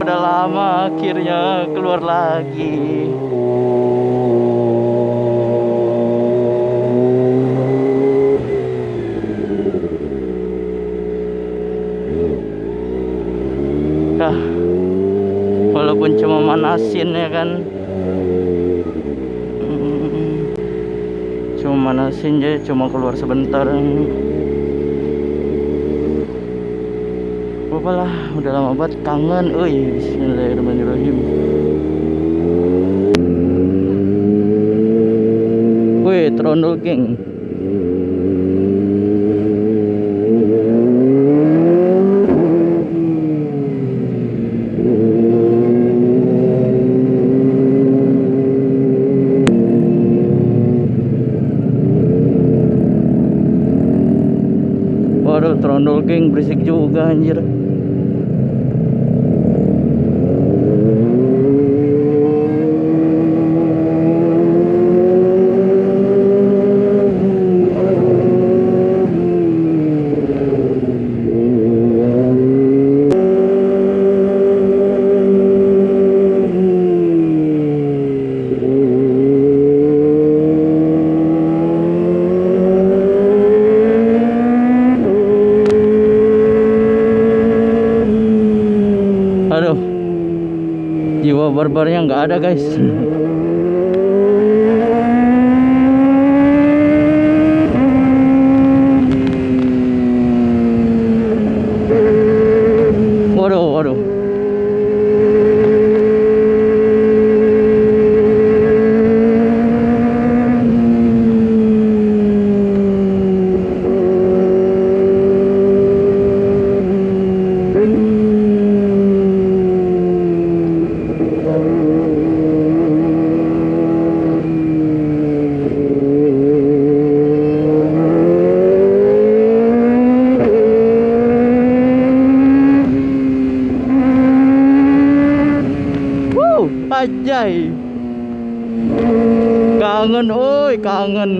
udah lama akhirnya keluar lagi. Nah, walaupun cuma manasin ya kan, cuma manasin aja, cuma keluar sebentar. Apalah, udah lama banget, kangen. Bismillahirrahmanirrahim. Wih, trondol geng. Waduh, trondol geng berisik juga anjir. Aduh, jiwa barbarnya nggak ada guys. Waduh, waduh. Ajay, kangen, oi kangen.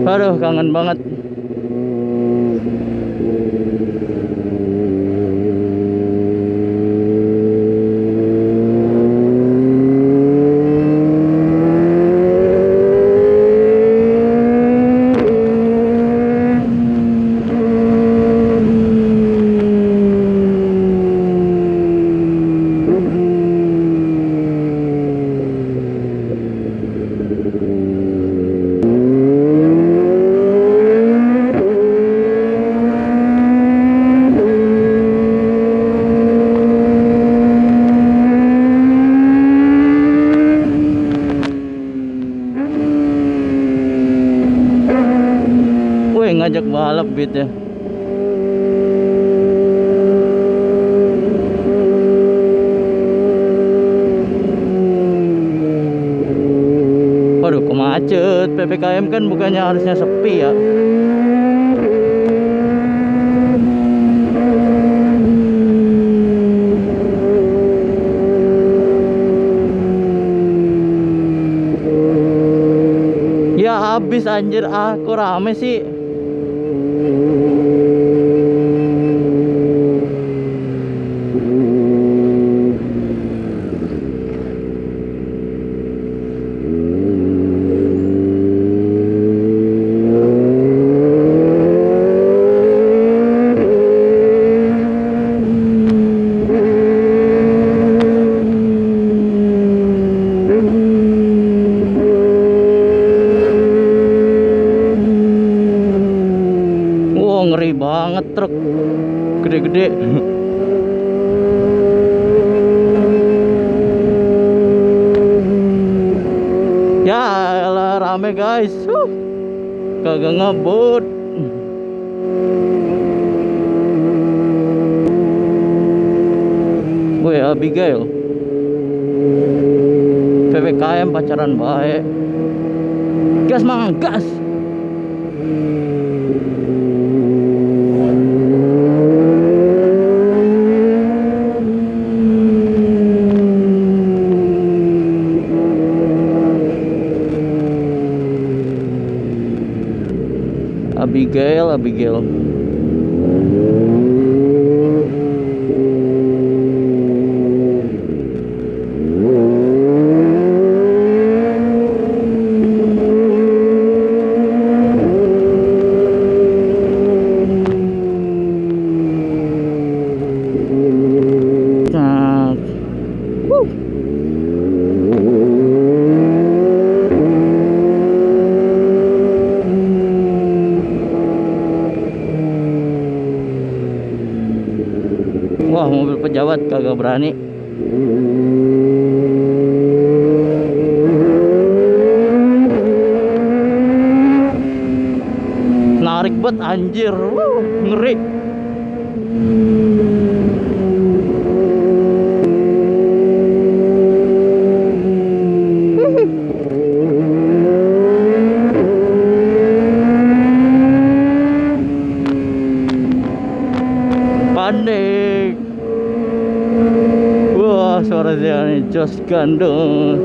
Aduh, kangen banget. Ngajak balap gitu ya. Waduh, kok macet. PPKM kan bukannya harusnya sepi ya. Ya habis anjir, kok rame sih. Ngeri banget truk gede-gede. Ya elah, rame guys. Kagak ngebut. Woi Abigail, PPKM pacaran baik. Gas mang, gas. Abigail, Abigail. Nah, wah, mobil pejabat kagak berani. Narik banget anjir. Ngeri. Panik. Wah, suara dia nih jos gandeng.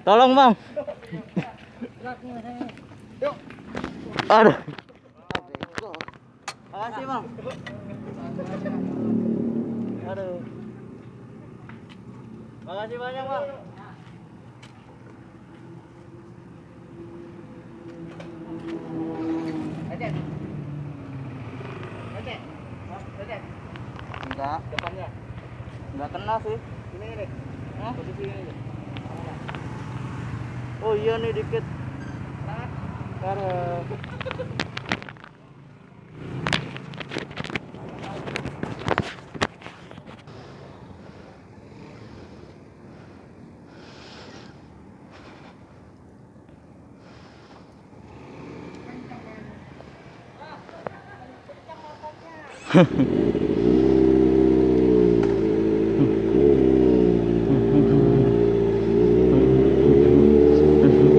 Tolong bang. Aduh. Makasih bang. Aduh. Makasih banyak bang. Enggak. Depannya. Enggak kena sih. Ini nih. Hah? Posisi ini. Oh iya nih dikit. Karena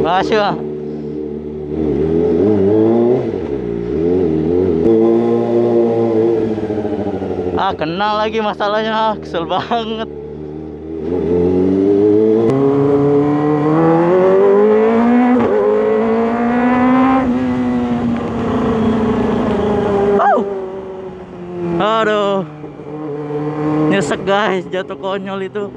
makasih bang. Kenal lagi masalahnya, kesel banget. Aduh, nyesek guys, jatuh konyol itu.